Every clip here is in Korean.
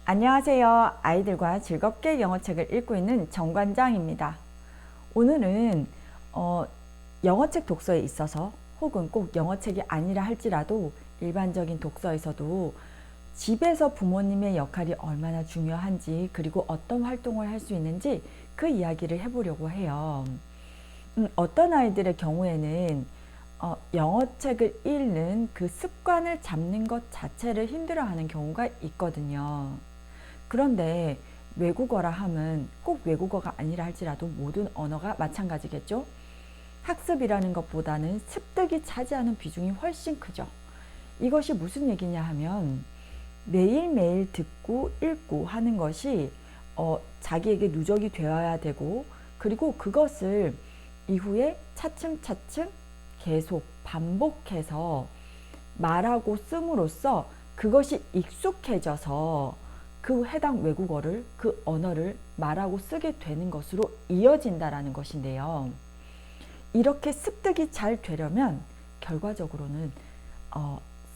안녕하세요. 아이들과 즐겁게 영어책을 읽고 있는 정관장입니다. 오늘은 영어책 독서에 있어서 혹은 꼭 영어책이 아니라 할지라도 일반적인 독서에서도 집에서 부모님의 역할이 얼마나 중요한지, 그리고 어떤 활동을 할 수 있는지 그 이야기를 해보려고 해요. 어떤 아이들의 경우에는 영어책을 읽는 그 습관을 잡는 것 자체를 힘들어하는 경우가 있거든요. 그런데 외국어라 함은 꼭 외국어가 아니라 할지라도 모든 언어가 마찬가지겠죠. 학습이라는 것보다는 습득이 차지하는 비중이 훨씬 크죠. 이것이 무슨 얘기냐 하면 매일매일 듣고 읽고 하는 것이 자기에게 누적이 되어야 되고, 그리고 그것을 이후에 차츰차츰 계속 반복해서 말하고 씀으로써 그것이 익숙해져서 그 해당 외국어를, 그 언어를 말하고 쓰게 되는 것으로 이어진다라는 것인데요. 이렇게 습득이 잘 되려면 결과적으로는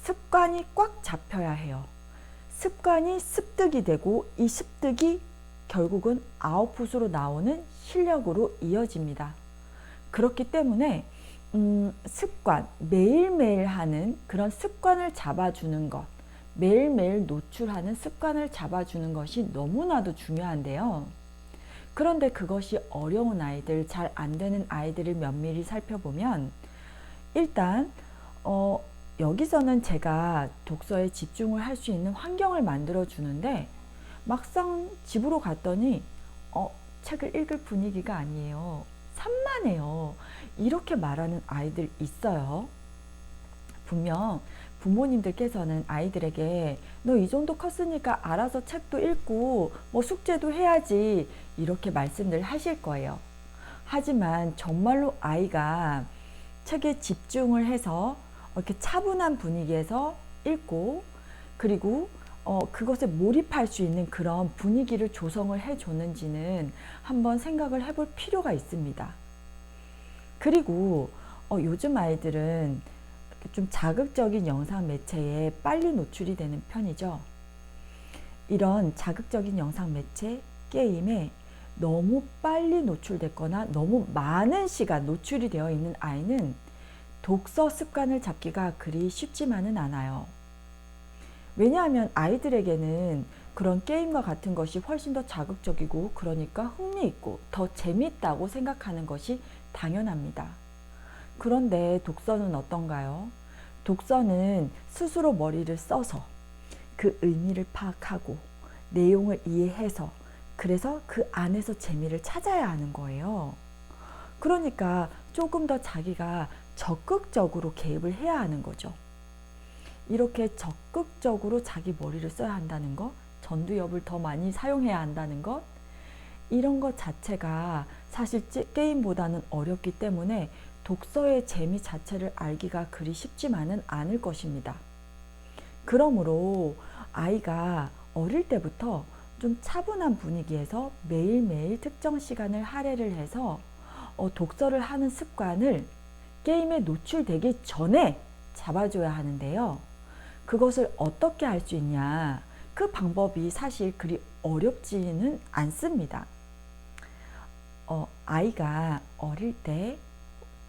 습관이 꽉 잡혀야 해요. 습관이 습득이 되고, 이 습득이 결국은 아웃풋으로 나오는 실력으로 이어집니다. 그렇기 때문에 습관, 매일매일 하는 그런 습관을 잡아주는 것, 매일매일 노출하는 습관을 잡아주는 것이 너무나도 중요한데요. 그런데 그것이 어려운 아이들, 잘 안 되는 아이들을 면밀히 살펴보면 일단 여기서는 제가 독서에 집중을 할 수 있는 환경을 만들어 주는데 막상 집으로 갔더니 책을 읽을 분위기가 아니에요. 산만해요. 이렇게 말하는 아이들 있어요. 분명 부모님들께서는 아이들에게 너 이 정도 컸으니까 알아서 책도 읽고 뭐 숙제도 해야지, 이렇게 말씀들 하실 거예요. 하지만 정말로 아이가 책에 집중을 해서 이렇게 차분한 분위기에서 읽고, 그리고 그것에 몰입할 수 있는 그런 분위기를 조성을 해줬는지는 한번 생각을 해볼 필요가 있습니다. 그리고 요즘 아이들은 좀 자극적인 영상 매체에 빨리 노출이 되는 편이죠. 이런 자극적인 영상 매체, 게임에 너무 빨리 노출됐거나 너무 많은 시간 노출이 되어 있는 아이는 독서 습관을 잡기가 그리 쉽지만은 않아요. 왜냐하면 아이들에게는 그런 게임과 같은 것이 훨씬 더 자극적이고, 그러니까 흥미있고 더 재미있다고 생각하는 것이 당연합니다. 그런데 독서는 어떤가요? 독서는 스스로 머리를 써서 그 의미를 파악하고 내용을 이해해서, 그래서 그 안에서 재미를 찾아야 하는 거예요. 그러니까 조금 더 자기가 적극적으로 개입을 해야 하는 거죠. 이렇게 적극적으로 자기 머리를 써야 한다는 것, 전두엽을 더 많이 사용해야 한다는 것, 이런 것 자체가 사실 게임보다는 어렵기 때문에 독서의 재미 자체를 알기가 그리 쉽지만은 않을 것입니다. 그러므로 아이가 어릴 때부터 좀 차분한 분위기에서 매일매일 특정 시간을 할애를 해서 독서를 하는 습관을 게임에 노출되기 전에 잡아줘야 하는데요. 그것을 어떻게 할 수 있냐? 그 방법이 사실 그리 어렵지는 않습니다. 아이가 어릴 때,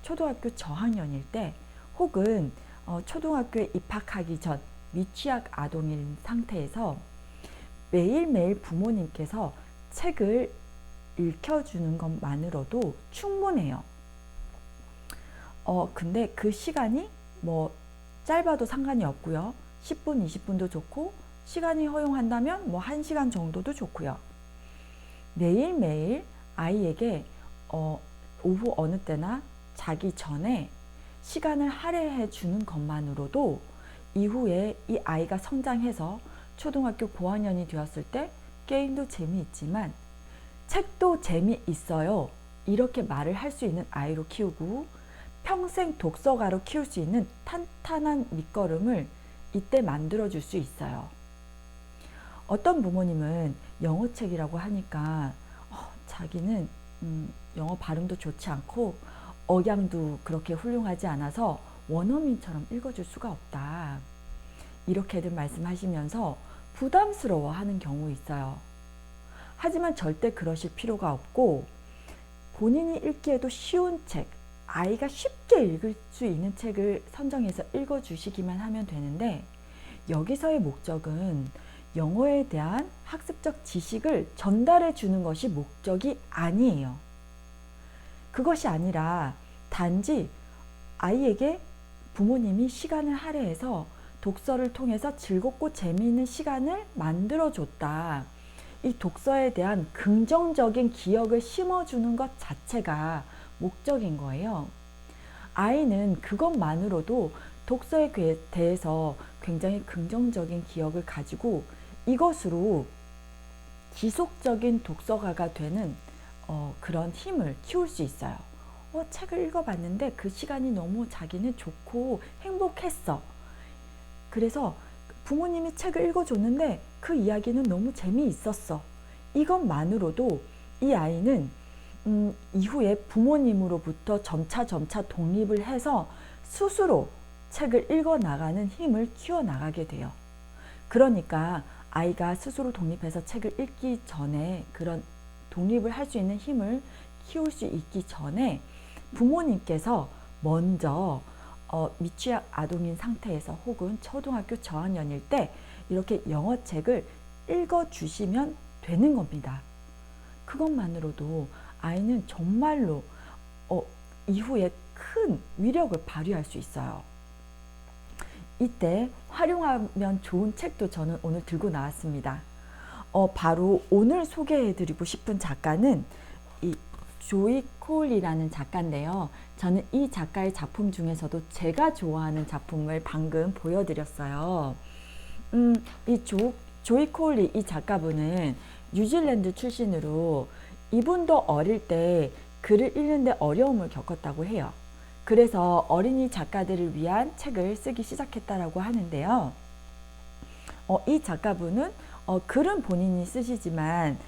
초등학교 저학년일 때, 혹은 초등학교에 입학하기 전 미취학 아동인 상태에서 매일매일 부모님께서 책을 읽혀주는 것만으로도 충분해요. 근데 그 시간이 뭐 짧아도 상관이 없고요. 10분, 20분도 좋고, 시간이 허용한다면 뭐 1시간 정도도 좋고요. 매일매일 아이에게 오후 어느 때나 자기 전에 시간을 할애해 주는 것만으로도 이후에 이 아이가 성장해서 초등학교 고학년이 되었을 때 게임도 재미있지만 책도 재미있어요, 이렇게 말을 할 수 있는 아이로 키우고, 평생 독서가로 키울 수 있는 탄탄한 밑거름을 이때 만들어 줄 수 있어요. 어떤 부모님은 영어책이라고 하니까 자기는 영어 발음도 좋지 않고 억양도 그렇게 훌륭하지 않아서 원어민처럼 읽어줄 수가 없다, 이렇게들 말씀하시면서 부담스러워하는 경우 있어요. 하지만 절대 그러실 필요가 없고 본인이 읽기에도 쉬운 책, 아이가 쉽게 읽을 수 있는 책을 선정해서 읽어주시기만 하면 되는데 여기서의 목적은 영어에 대한 학습적 지식을 전달해 주는 것이 목적이 아니에요. 그것이 아니라 단지 아이에게 부모님이 시간을 할애해서 독서를 통해서 즐겁고 재미있는 시간을 만들어줬다. 이 독서에 대한 긍정적인 기억을 심어주는 것 자체가 목적인 거예요. 아이는 그것만으로도 독서에 대해서 굉장히 긍정적인 기억을 가지고 이것으로 지속적인 독서가가 되는 그런 힘을 키울 수 있어요. 책을 읽어봤는데 그 시간이 너무 자기는 좋고 행복했어. 그래서 부모님이 책을 읽어줬는데 그 이야기는 너무 재미있었어. 이것만으로도 이 아이는 이후에 부모님으로부터 점차 독립을 해서 스스로 책을 읽어나가는 힘을 키워나가게 돼요. 그러니까 아이가 스스로 독립해서 책을 읽기 전에 그런 독립을 할 수 있는 힘을 키울 수 있기 전에 부모님께서 먼저 미취학 아동인 상태에서 혹은 초등학교 저학년일 때 이렇게 영어책을 읽어주시면 되는 겁니다. 그것만으로도 아이는 정말로 이후에 큰 위력을 발휘할 수 있어요. 이때 활용하면 좋은 책도 저는 오늘 들고 나왔습니다. 바로 오늘 소개해드리고 싶은 작가는 이 조이 콜이라는 작가인데요. 저는 이 작가의 작품 중에서도 제가 좋아하는 작품을 방금 보여드렸어요. 이 조이 콜리 이 작가분은 뉴질랜드 출신으로 이분도 어릴 때 글을 읽는데 어려움을 겪었다고 해요. 그래서 어린이 작가들을 위한 책을 쓰기 시작했다라고 하는데요. 이 작가분은 글은 본인이 쓰시지만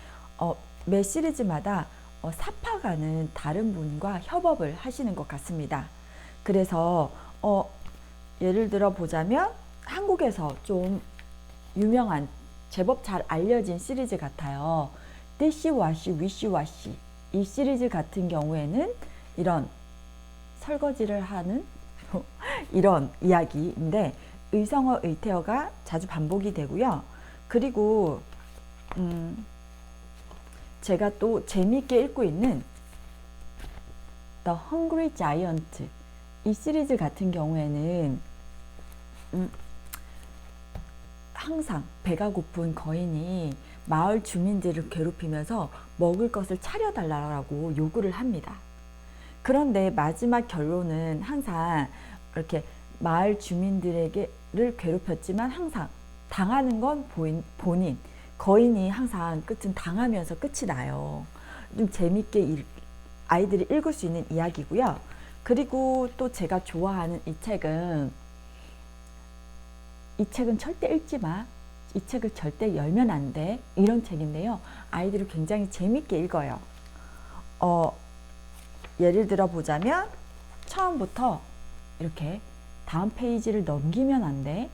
매 시리즈마다 사파가는 다른 분과 협업을 하시는 것 같습니다. 그래서 예를 들어 보자면 한국에서 좀 유명한 제법 잘 알려진 시리즈 같아요. 디시와시 위시와시 이 시리즈 같은 경우에는 이런 설거지를 하는 이런 이야기인데 의성어 의태어가 자주 반복이 되고요. 그리고 제가 또 재미있게 읽고 있는 The Hungry Giant 이 시리즈 같은 경우에는 항상 배가 고픈 거인이 마을 주민들을 괴롭히면서 먹을 것을 차려달라고 요구를 합니다. 그런데 마지막 결론은 항상 이렇게 마을 주민들에게를 괴롭혔지만 항상 당하는 건 본인 거인이 항상 끝은 당하면서 끝이 나요. 좀 재밌게 아이들이 읽을 수 있는 이야기고요. 그리고 또 제가 좋아하는 이 책은 절대 읽지 마. 이 책을 절대 열면 안 돼. 이런 책인데요. 아이들이 굉장히 재밌게 읽어요. 예를 들어 보자면 처음부터 이렇게 다음 페이지를 넘기면 안 돼.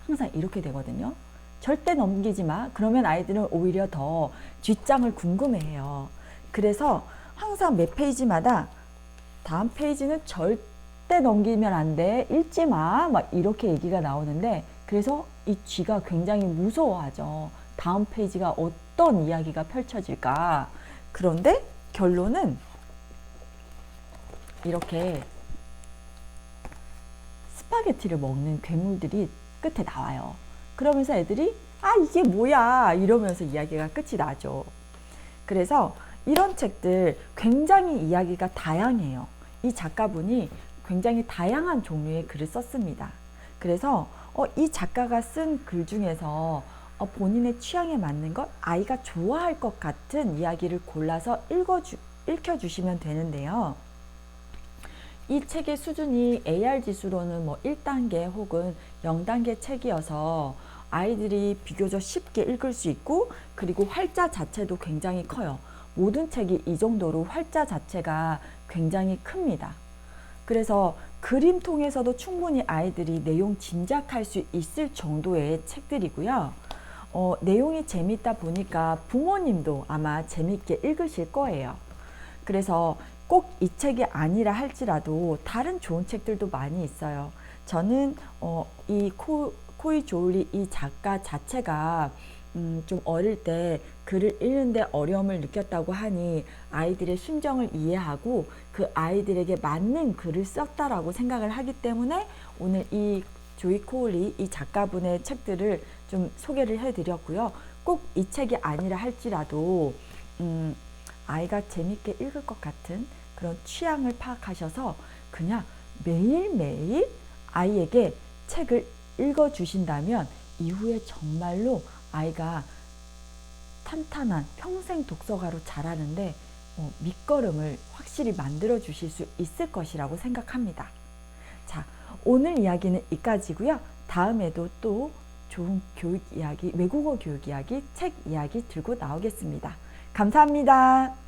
항상 이렇게 되거든요. 절대 넘기지 마. 그러면 아이들은 오히려 더 뒷장을 궁금해해요. 그래서 항상 몇 페이지마다 다음 페이지는 절대 넘기면 안 돼. 읽지 마. 막 이렇게 얘기가 나오는데 그래서 이 쥐가 굉장히 무서워하죠. 다음 페이지가 어떤 이야기가 펼쳐질까. 그런데 결론은 이렇게 스파게티를 먹는 괴물들이 끝에 나와요. 그러면서 애들이 이게 뭐야 이러면서 이야기가 끝이 나죠. 그래서 이런 책들 굉장히 이야기가 다양해요. 이 작가분이 굉장히 다양한 종류의 글을 썼습니다. 그래서 이 작가가 쓴 글 중에서 본인의 취향에 맞는 것, 아이가 좋아할 것 같은 이야기를 골라서 읽혀주시면 되는데요. 이 책의 수준이 AR 지수로는 1단계 혹은 0단계 책이어서 아이들이 비교적 쉽게 읽을 수 있고 그리고 활자 자체도 굉장히 커요. 모든 책이 이 정도로 활자 자체가 굉장히 큽니다. 그래서 그림 통해서도 충분히 아이들이 내용 짐작할 수 있을 정도의 책들이고요. 내용이 재밌다 보니까 부모님도 아마 재밌게 읽으실 거예요. 그래서 꼭 이 책이 아니라 할지라도 다른 좋은 책들도 많이 있어요. 저는 이 코이 조울리 이 작가 자체가 좀 어릴 때 글을 읽는데 어려움을 느꼈다고 하니 아이들의 심정을 이해하고 그 아이들에게 맞는 글을 썼다라고 생각을 하기 때문에 오늘 이 조이 코울리 이 작가분의 책들을 좀 소개를 해드렸고요. 꼭 이 책이 아니라 할지라도 아이가 재밌게 읽을 것 같은 그런 취향을 파악하셔서 그냥 매일매일 아이에게 책을 읽어주신다면 이후에 정말로 아이가 탄탄한 평생 독서가로 자라는데 밑거름을 확실히 만들어 주실 수 있을 것이라고 생각합니다. 자, 오늘 이야기는 여기까지고요. 다음에도 또 좋은 교육 이야기, 외국어 교육 이야기, 책 이야기 들고 나오겠습니다. 감사합니다.